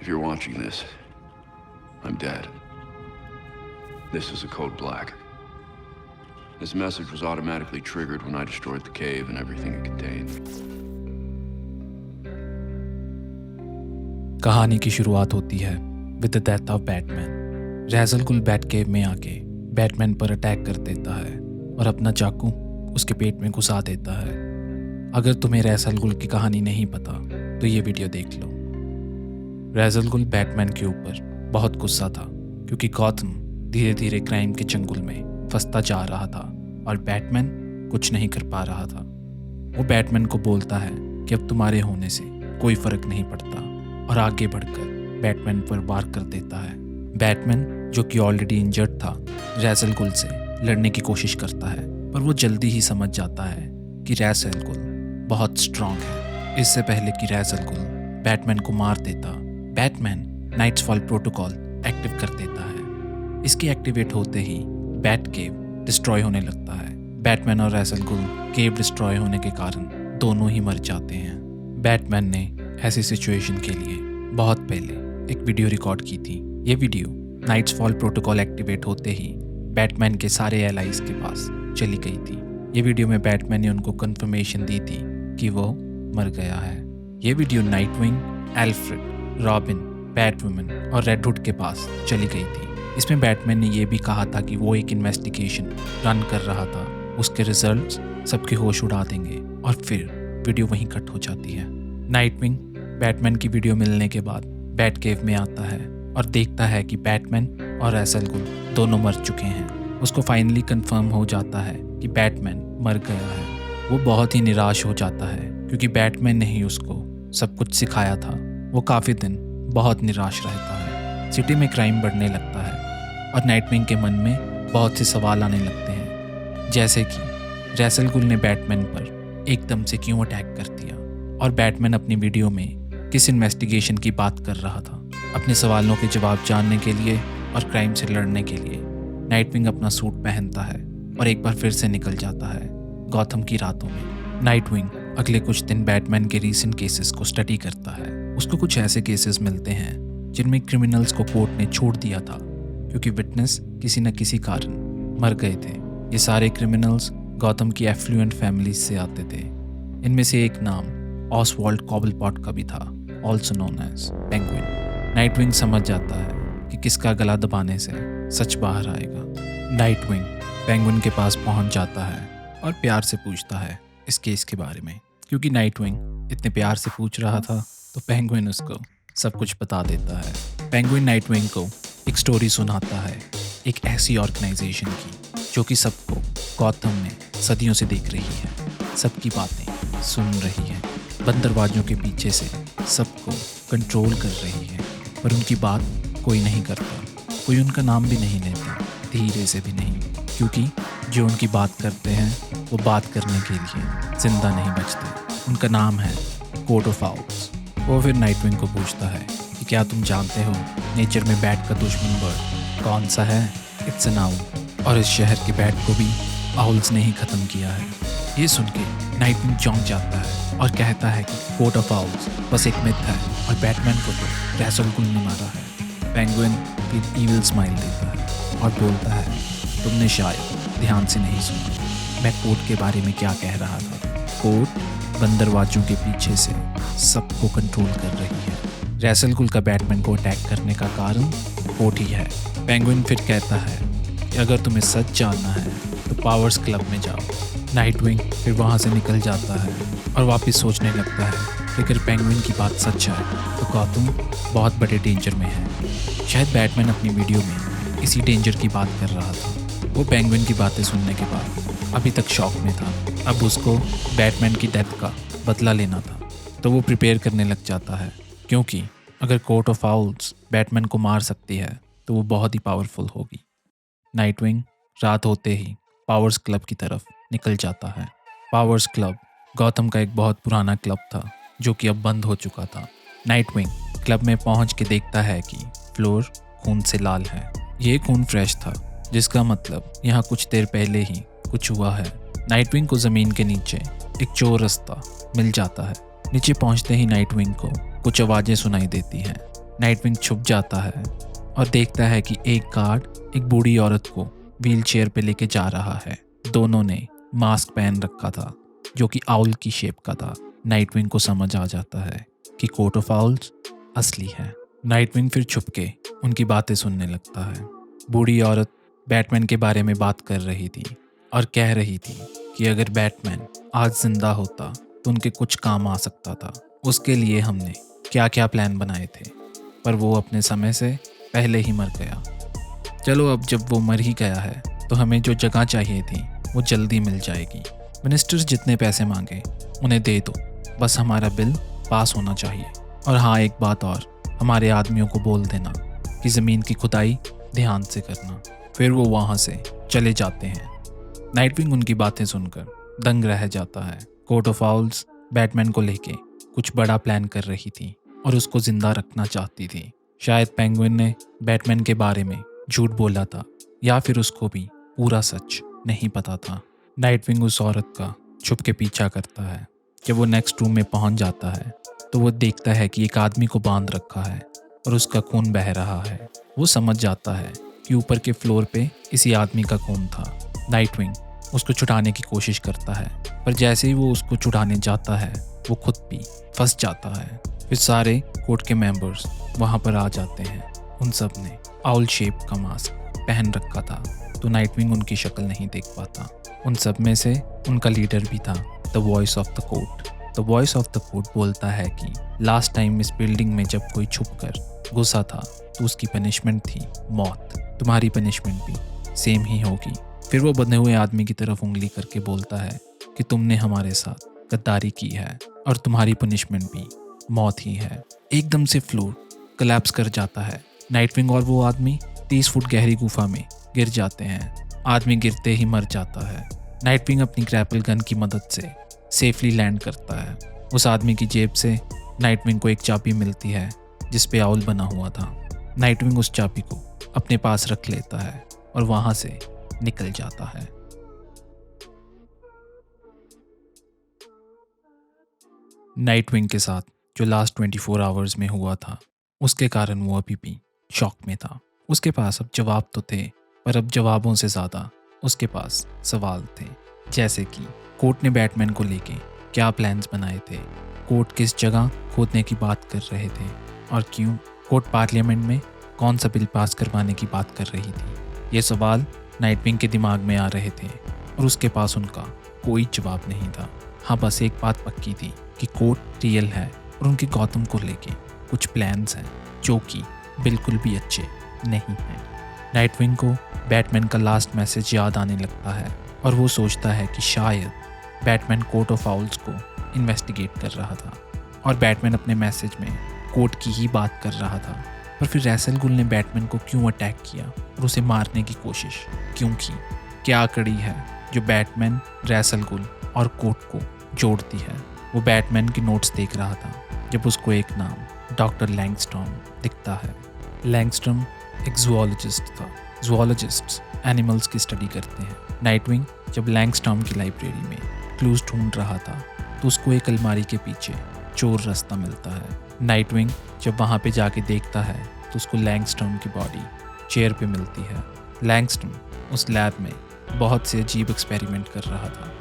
If you're watching this, I'm dead. This is a code black. This message was automatically triggered when I destroyed the cave and everything it contained. कहानी की शुरुआत होती है with the death of Batman. Ra's al Ghul bat केव में आके Batman पर attack कर देता है और अपना चाकू उसके पेट में घुसा देता है। अगर तुम्हें रज़ अल गुल की कहानी नहीं पता तो ये वीडियो देख लो। रज़ अल गुल बैटमैन के ऊपर बहुत गुस्सा था क्योंकि गॉथम धीरे धीरे क्राइम के चंगुल में फंसता जा रहा था और बैटमैन कुछ नहीं कर पा रहा था। वो बैटमैन को बोलता है कि अब तुम्हारे होने से कोई फर्क नहीं पड़ता और आगे बढ़कर बैटमैन पर वार कर देता है। बैटमैन जो कि ऑलरेडी इंजर्ड था रज़ अल गुल से लड़ने की कोशिश करता है, पर वो जल्दी ही समझ जाता है कि रज़ अल गुल बहुत स्ट्रांग है। इससे पहले कि रज़ अल गुल बैटमैन को मार देता, बैटमैन नाइट्सफॉल प्रोटोकॉल एक्टिव कर देता है। इसके एक्टिवेट होते ही बैट केव डिस्ट्रॉय होने लगता है। बैटमैन और रज़ अल गुल केव डिस्ट्रॉय होने के कारण दोनों ही मर जाते हैं। बैटमैन ने ऐसी सिचुएशन के लिए बहुत पहले एक वीडियो रिकॉर्ड की थी। ये वीडियो नाइट्सफॉल प्रोटोकॉल एक्टिवेट होते ही बैटमैन के सारे एलाइज के पास चली गई थी। ये वीडियो में बैटमैन ने उनको कंफर्मेशन दी थी कि वो मर गया है। ये वीडियो नाइटविंग, एल्फ्रेड, रॉबिन, बैटवुमन और रेड हुड के पास चली गई थी। इसमें बैटमैन ने यह भी कहा था कि वो एक इन्वेस्टिगेशन रन कर रहा था, उसके रिजल्ट्स सबके होश उड़ा देंगे और फिर वीडियो वहीं कट हो जाती है। नाइटविंग बैटमैन की वीडियो मिलने के बाद बैट केव में आता है और देखता है कि बैटमैन और रज़ अल गुल दोनों मर चुके हैं। उसको फाइनली कंफर्म हो जाता है कि बैटमैन मर गया है। वो बहुत ही निराश हो जाता है क्योंकि बैटमैन ने ही उसको सब कुछ सिखाया था। वो काफ़ी दिन बहुत निराश रहता है। सिटी में क्राइम बढ़ने लगता है और नाइटविंग के मन में बहुत से सवाल आने लगते हैं, जैसे कि रज़ अल गुल ने बैटमैन पर एकदम से क्यों अटैक कर दिया और बैटमैन अपनी वीडियो में किस इन्वेस्टिगेशन की बात कर रहा था। अपने सवालों के जवाब जानने के लिए और क्राइम से लड़ने के लिए नाइटविंग अपना सूट पहनता है और एक बार फिर से निकल जाता है गॉथम की रातों में। नाइटविंग अगले कुछ दिन बैटमैन के रीसेंट केसेस को स्टडी करता है। उसको कुछ ऐसे केसेस मिलते हैं जिनमें क्रिमिनल्स को कोर्ट ने छोड़ दिया था क्योंकि विटनेस किसी न किसी कारण मर गए थे। ये सारे क्रिमिनल्स गॉथम की एफ्लुएंट फैमिलीज से आते थे। इनमें से एक नाम ऑसवाल्ड कॉबलपॉट का भी था, also known as Penguin. Nightwing समझ जाता है कि किसका गला दबाने से सच बाहर आएगा। नाइटविंग पेंगुइन के पास पहुंच जाता है और प्यार से पूछता है इस केस के बारे में। क्योंकि नाइटविंग इतने प्यार से पूछ रहा था तो पेंगुइन उसको सब कुछ बता देता है। पेंगुइन नाइटविंग को एक स्टोरी सुनाता है एक ऐसी ऑर्गेनाइजेशन की जो कि सबको गॉथम में सदियों से देख रही है, सबकी बातें सुन रही है, बंद दरवाजों के पीछे से सबको कंट्रोल कर रही है, पर उनकी बात कोई नहीं करता, कोई उनका नाम भी नहीं लेता, धीरे से भी नहीं, क्योंकि जो उनकी बात करते हैं वो बात करने के लिए जिंदा नहीं बचते। उनका नाम है कोड ऑफ आउल्स। वो फिर नाइटविंग को पूछता है कि क्या तुम जानते हो नेचर में बैट का दुश्मन बर्ड कौन सा है? It's an owl. और इस शहर के बैट को भी आउल्स ने ही ख़त्म किया है। ये सुन के नाइटविंग चौंक जाता है और कहता है कि कोड ऑफ आउल्स बस एक मिथ है और बैटमैन को तो रज़ अल गुल ने मारा है। पेंगुइन फिर ईविल स्माइल देता है और बोलता है तुमने शायद ध्यान से नहीं सुना मैं कोड के बारे में क्या कह रहा था। कोड बंद दरवाजों के पीछे से सबको कंट्रोल कर रही है। रज़ अल गुल का बैटमैन को अटैक करने का कारण कोड ही है। पेंगुइन फिर कहता है कि अगर तुम्हें सच जानना है तो पावर्स क्लब में जाओ। नाइटविंग फिर वहाँ से निकल जाता है और वापस सोचने लगता है कि अगर पेंगुइन की बात सच है तो गॉथम बहुत बड़े डेंजर में है। शायद बैटमैन अपनी वीडियो में इसी डेंजर की बात कर रहा था। वो पेंगुइन की बातें सुनने के बाद अभी तक शॉक में था। अब उसको बैटमैन की डेथ का बदला लेना था, तो वो प्रिपेयर करने लग जाता है, क्योंकि अगर कोर्ट ऑफ आउल्स बैटमैन को मार सकती है तो वो बहुत ही पावरफुल होगी। नाइटविंग रात होते ही पावर्स क्लब की तरफ निकल जाता है। पावर्स क्लब गॉथम का एक बहुत पुराना क्लब था जो कि अब बंद हो चुका था। नाइटविंग क्लब में पहुंच के देखता है कि फ्लोर खून से लाल है। ये खून फ्रेश था, जिसका मतलब यहाँ कुछ देर पहले ही कुछ हुआ है। नाइटविंग को ज़मीन के नीचे एक चोर रास्ता मिल जाता है। नीचे पहुंचते ही नाइटविंग को कुछ आवाज़ें सुनाई देती हैं। नाइटविंग छुप जाता है और देखता है कि एक गार्ड एक बूढ़ी औरत को व्हीलचेयर पे लेके जा रहा है। दोनों ने मास्क पहन रखा था जो कि आउल की शेप का था। नाइटविंग को समझ आ जाता है कि कोर्ट ऑफ आउल्स असली है। नाइटविंग फिर छुप के उनकी बातें सुनने लगता है। बूढ़ी औरत बैटमैन के बारे में बात कर रही थी और कह रही थी कि अगर बैटमैन आज जिंदा होता तो उनके कुछ काम आ सकता था। उसके लिए हमने क्या क्या प्लान बनाए थे, पर वो अपने समय से पहले ही मर गया। चलो अब जब वो मर ही गया है तो हमें जो जगह चाहिए थी वो जल्दी मिल जाएगी। मिनिस्टर्स जितने पैसे मांगे उन्हें दे दो, बस हमारा बिल पास होना चाहिए। और हाँ, एक बात और, हमारे आदमियों को बोल देना कि ज़मीन की खुदाई ध्यान से करना। फिर वो वहाँ से चले जाते हैं। नाइटविंग उनकी बातें सुनकर दंग रह जाता है। कोर्ट ऑफ आउल्स बैटमैन को लेके कुछ बड़ा प्लान कर रही थी और उसको जिंदा रखना चाहती थी। शायद पेंगुइन ने बैटमैन के बारे में झूठ बोला था या फिर उसको भी पूरा सच नहीं पता था। नाइटविंग उस औरत का छुप के पीछा करता है। जब वो नेक्स्ट रूम में पहुंच जाता है तो वो देखता है कि एक आदमी को बांध रखा है और उसका खून बह रहा है। वो समझ जाता है कि ऊपर के फ्लोर पे इसी आदमी का खून था। नाइटविंग उसको छुड़ाने की कोशिश करता है, पर जैसे ही वो उसको छुड़ाने जाता है वो खुद भी फंस जाता है। फिर सारे कोर्ट के मेंबर्स वहाँ पर आ जाते हैं। उन सब ने आउल शेप का मास्क पहन रखा था तो नाइटविंग उनकी शक्ल नहीं देख पाता। उन सब में से उनका लीडर भी था, the voice of the court. The voice of the court बोलता है कि लास्ट टाइम इस बिल्डिंग में जब कोई छुप कर घुसा था तो उसकी पनिशमेंट थी मौत। तुम्हारी पनिशमेंट भी सेम ही होगी। फिर वो बंधे हुए आदमी की तरफ उंगली करके बोलता है कि तुमने हमारे साथ गद्दारी की है और तुम्हारी पनिशमेंट भी मौत ही है। एकदम से फ्लोर कोलैप्स कर जाता है। नाइटविंग और वो आदमी 30 फुट गहरी गुफा में गिर जाते हैं। आदमी गिरते ही मर जाता है। नाइटविंग अपनी ग्रैपल गन की मदद से सेफली लैंड करता है। उस आदमी की जेब से नाइटविंग को एक चाबी मिलती है जिस पे आउल बना हुआ था। नाइटविंग उस चाबी को अपने पास रख लेता है और वहां से निकल जाता है। नाइटविंग के साथ जो लास्ट 24 आवर्स में हुआ था उसके कारण वो अभी भी शॉक में था। उसके पास अब जवाब तो थे, पर अब जवाबों से ज़्यादा उसके पास सवाल थे। जैसे कि कोर्ट ने बैटमैन को लेके क्या प्लान्स बनाए थे, कोर्ट किस जगह खोदने की बात कर रहे थे और क्यों, कोर्ट पार्लियामेंट में कौन सा बिल पास करवाने की बात कर रही थी। ये सवाल नाइटविंग के दिमाग में आ रहे थे और उसके पास उनका कोई जवाब नहीं था। हाँ, बस एक बात पक्की थी कि कोर्ट रियल है और उनके गौतम को लेके कुछ प्लान्स हैं जो कि बिल्कुल भी अच्छे नहीं हैं। नाइटविंग को बैटमैन का लास्ट मैसेज याद आने लगता है और वो सोचता है कि शायद बैटमैन कोर्ट ऑफ आउल्स को इन्वेस्टिगेट कर रहा था और बैटमैन अपने मैसेज में कोर्ट की ही बात कर रहा था। पर फिर रैसल गुल ने बैटमैन को क्यों अटैक किया और उसे मारने की कोशिश क्यों की? क्या कड़ी है जो बैटमैन, रैसल गुल और कोर्ट को जोड़ती है? वो बैटमैन के नोट्स देख रहा था जब उसको एक नाम डॉक्टर लैंगस्ट्रॉम दिखता है। लैंगस्ट्रॉम एक जूलॉजिस्ट था। जूलॉजिस्ट्स एनिमल्स की स्टडी करते हैं। नाइटविंग जब लैंगस्ट्रॉम की लाइब्रेरी में क्लूज ढूंढ रहा था तो उसको एक अलमारी के पीछे चोर रास्ता मिलता है। नाइटविंग जब वहाँ पे जाके देखता है तो उसको लैंगस्ट्रॉम की बॉडी चेयर पे मिलती है। लैंगस्ट्रॉम उस लैब में बहुत से अजीब एक्सपेरिमेंट कर रहा था।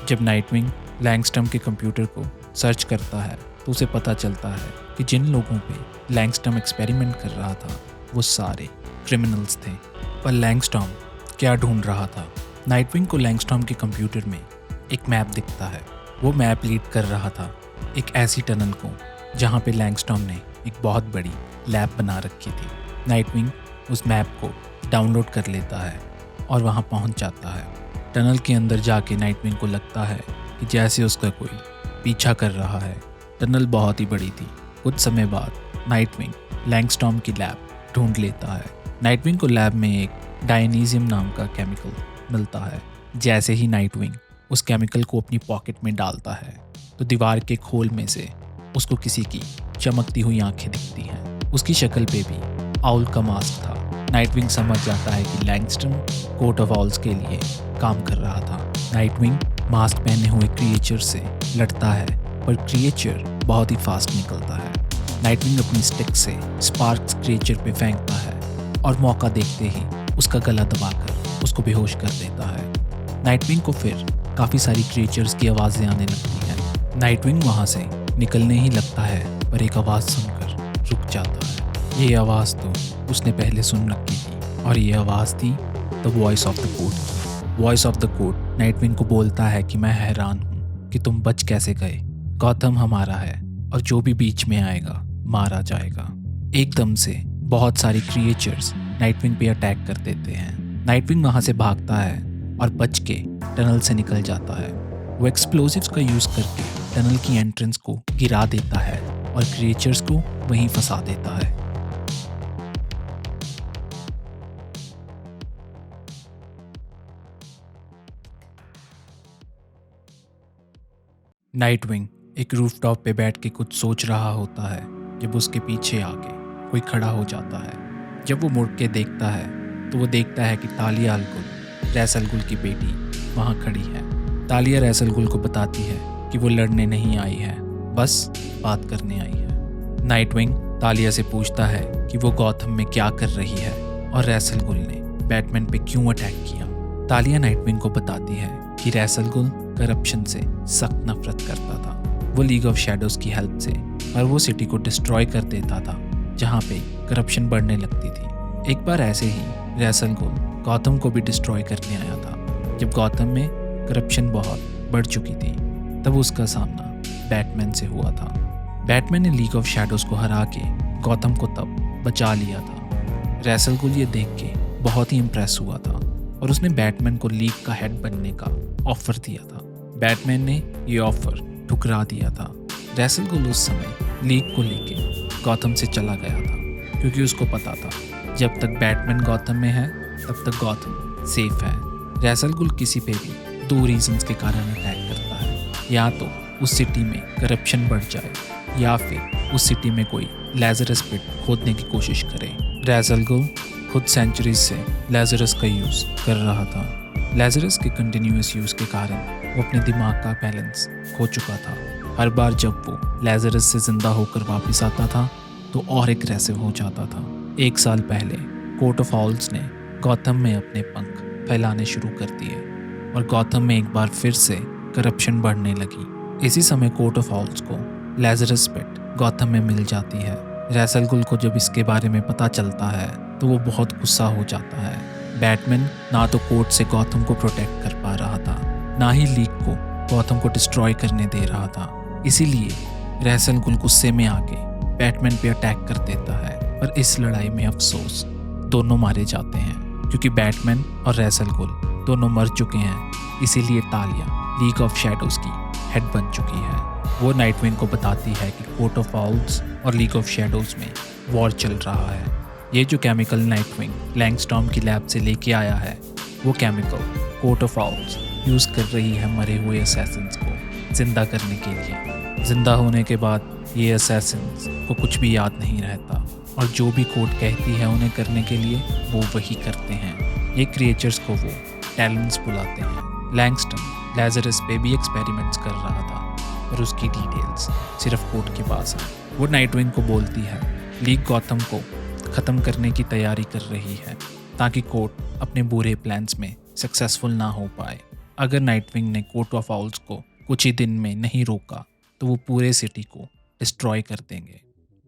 जब नाइटविंग लैंगस्ट्रॉम के कंप्यूटर को सर्च करता है तो उसे पता चलता है कि जिन लोगों पे लैंगस्ट्रॉम एक्सपेरिमेंट कर रहा था वो सारे क्रिमिनल्स थे। पर लैंगस्ट्रॉम क्या ढूंढ रहा था? नाइटविंग को लैंगस्ट्रॉम के कंप्यूटर में एक मैप दिखता है। वो मैप लीड कर रहा था एक ऐसी टनल को जहाँ पे लैंगस्ट्रॉम ने एक बहुत बड़ी लैब बना रखी थी। नाइटविंग उस मैप को डाउनलोड कर लेता है और वहाँ पहुँच जाता है। टनल के अंदर जाके नाइटविंग को लगता है कि जैसे उसका कोई पीछा कर रहा है। टनल बहुत ही बड़ी थी। कुछ समय बाद नाइटविंग लैंगस्ट्रॉम की लैब ढूंढ लेता है। नाइटविंग को लैब में एक डायनीजियम नाम का केमिकल मिलता है। जैसे ही नाइटविंग उस केमिकल को अपनी पॉकेट में डालता है तो दीवार के खोल में से उसको किसी की चमकती हुई आंखें दिखती हैं। उसकी शक्ल पे भी आउल का मास्क था। नाइटविंग समझ जाता है कि लैंगस्ट्रॉम कोर्ट ऑफ आउल्स के लिए काम कर रहा था। नाइटविंग मास्क पहने हुए क्रिएचर से लड़ता है पर क्रिएचर बहुत ही फास्ट निकलता है। नाइटविंग अपनी स्टिक से स्पार्क्स क्रिएचर पे फेंकता है और मौका देखते ही उसका गला दबाकर उसको बेहोश कर देता है। नाइटविंग को फिर काफ़ी सारी क्रिएचर्स की आवाज़ें आने लगती हैं। नाइटविंग वहाँ से निकलने ही लगता है पर एक आवाज़ सुनकर रुक जाता है। ये आवाज़ तो उसने पहले सुन रखी थी और ये आवाज़ थी the voice of the code. Voice of the code Nightwing को बोलता है कि मैं हैरान हूँ कि तुम बच कैसे गए। गौतम हमारा है और जो भी बीच में आएगा मारा जाएगा। एकदम से बहुत सारी क्रिएचर्स नाइटविंग पे अटैक कर देते हैं। नाइटविंग वहाँ से भागता है और बच के टनल से निकल जाता है। वो एक्सप्लोजिव्स का यूज़ करके टनल की एंट्रेंस को गिरा देता है और क्रिएचर्स को वहीं फंसा देता है। नाइटविंग एक रूफटॉप पे बैठ के कुछ सोच रहा होता है जब उसके पीछे आके कोई खड़ा हो जाता है। जब वो मुड़ के देखता है तो वो देखता है कि तालिया अल गुल, रैस अल गुल की बेटी वहाँ खड़ी है। तालिया रैस अल गुल को बताती है कि वो लड़ने नहीं आई है, बस बात करने आई है। नाइटविंग तालिया से पूछता है कि वो गौतम में क्या कर रही है और रैस अल गुल ने बैटमैन पे क्यों अटैक किया। तालिया नाइटविंग को बताती है कि रैस अल गुल करप्शन से सख्त नफरत करता था। वो लीग ऑफ शैडोज की हेल्प से हर वो सिटी को डिस्ट्रॉय कर देता था जहाँ पे करप्शन बढ़ने लगती थी। एक बार ऐसे ही रैस अल गुल गौतम को भी डिस्ट्रॉय करने आया था। जब गौतम में करप्शन बहुत बढ़ चुकी थी तब उसका सामना बैटमैन से हुआ था। बैटमैन ने लीग ऑफ शैडोज को हरा के गौतम को तब बचा लिया था। रैस अल गुल ये देख के बहुत ही इम्प्रेस हुआ था और उसने बैटमैन को लीग का हेड बनने का ऑफर दिया था। बैटमैन ने ये ऑफर ठुकरा दिया था। रैस अल गुल उस समय लीग को लेके गौतम से चला गया था क्योंकि उसको पता था जब तक बैटमैन गौतम में है तब तक गौतम सेफ है। रैस अल गुल किसी पे भी दो रीजंस के कारण अटैक करता है, या तो उस सिटी में करप्शन बढ़ जाए या फिर उस सिटी में कोई लैज़रस पिट खोदने की कोशिश करे। रैस अल गुल खुद सेंचुरीज से लैज़रस का यूज़ कर रहा था। लैज़रस के कंटिन्यूअस यूज़ के कारण वो अपने दिमाग का बैलेंस खो चुका था। हर बार जब वो लैज़रस से ज़िंदा होकर वापस आता था तो और एग्रेसिव हो जाता था। 1 साल पहले कोर्ट ऑफ ऑल्स ने गौतम में अपने पंख फैलाने शुरू कर दिए और गौतम में एक बार फिर से करप्शन बढ़ने लगी। इसी समय कोर्ट ऑफ ऑल्स को लैज़रस पिट गौतम में मिल जाती है। रैस अल गुल को जब इसके बारे में पता चलता है तो वो बहुत गुस्सा हो जाता है। बैटमैन ना तो कोर्ट से गौतम को प्रोटेक्ट कर पा रहा था, ना ही लीग को गौतम को डिस्ट्रॉय करने दे रहा था। इसीलिए रैस अल गुल गुस्से में आके बैटमैन पे अटैक कर देता है। पर इस लड़ाई में अफसोस दोनों मारे जाते हैं क्योंकि बैटमैन और रैस अल गुल दोनों मर चुके हैं। इसीलिए तालिया लीग ऑफ शैडोज की हेड बन चुकी है। वो नाइटविंग को बताती है कि कोर्ट ऑफ ऑल्स और लीग ऑफ शैडोज में वॉर चल रहा है। ये जो केमिकल नाइटविंग लैंगस्टॉर्म की लैब से लेके आया है वो केमिकल कोर्ट ऑफ ऑल्स यूज़ कर रही है मरे हुए असैसिन्स को जिंदा करने के लिए। जिंदा होने के बाद ये असैसिन्स को कुछ भी याद नहीं रहता और जो भी कोर्ट कहती है उन्हें करने के लिए वो वही करते हैं। ये क्रिएचर्स को वो टैलेंट्स बुलाते हैं। लैंगस्टन लैज़रस पे भी एक्सपेरिमेंट्स कर रहा था और उसकी डिटेल्स सिर्फ कोर्ट के पास है। वो नाइटविंग को बोलती है लीग गौतम को ख़त्म करने की तैयारी कर रही है ताकि कोर्ट अपने बुरे प्लान्स में सक्सेसफुल ना हो पाए। अगर नाइटविंग ने कोर्ट ऑफ ऑल्स को कुछ ही दिन में नहीं रोका तो वो पूरे सिटी को डिस्ट्रॉय कर देंगे।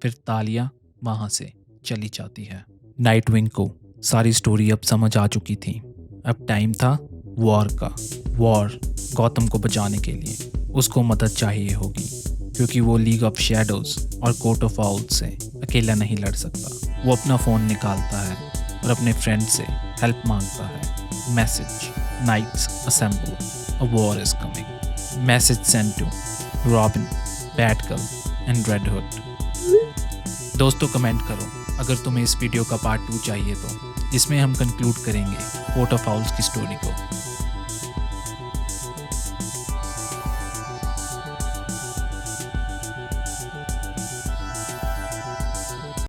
फिर तालिया वहाँ से चली जाती है। नाइटविंग को सारी स्टोरी अब समझ आ चुकी थी। अब टाइम था वॉर का। वॉर गौतम को बचाने के लिए उसको मदद चाहिए होगी क्योंकि वो लीग ऑफ शैडोज और कोर्ट ऑफ ऑल्स से अकेला नहीं लड़ सकता। वो अपना फ़ोन निकालता है और अपने फ्रेंड से हेल्प मांगता है। Message knights assemble, a war is coming. Message send to Robin, Batgirl and Red Hood. दोस्तों कमेंट करो अगर तुम्हें इस वीडियो का पार्ट 2 चाहिए तो, जिसमें हम कंक्लूड करेंगे कोर्ट ऑफ ऑल्स की स्टोरी को।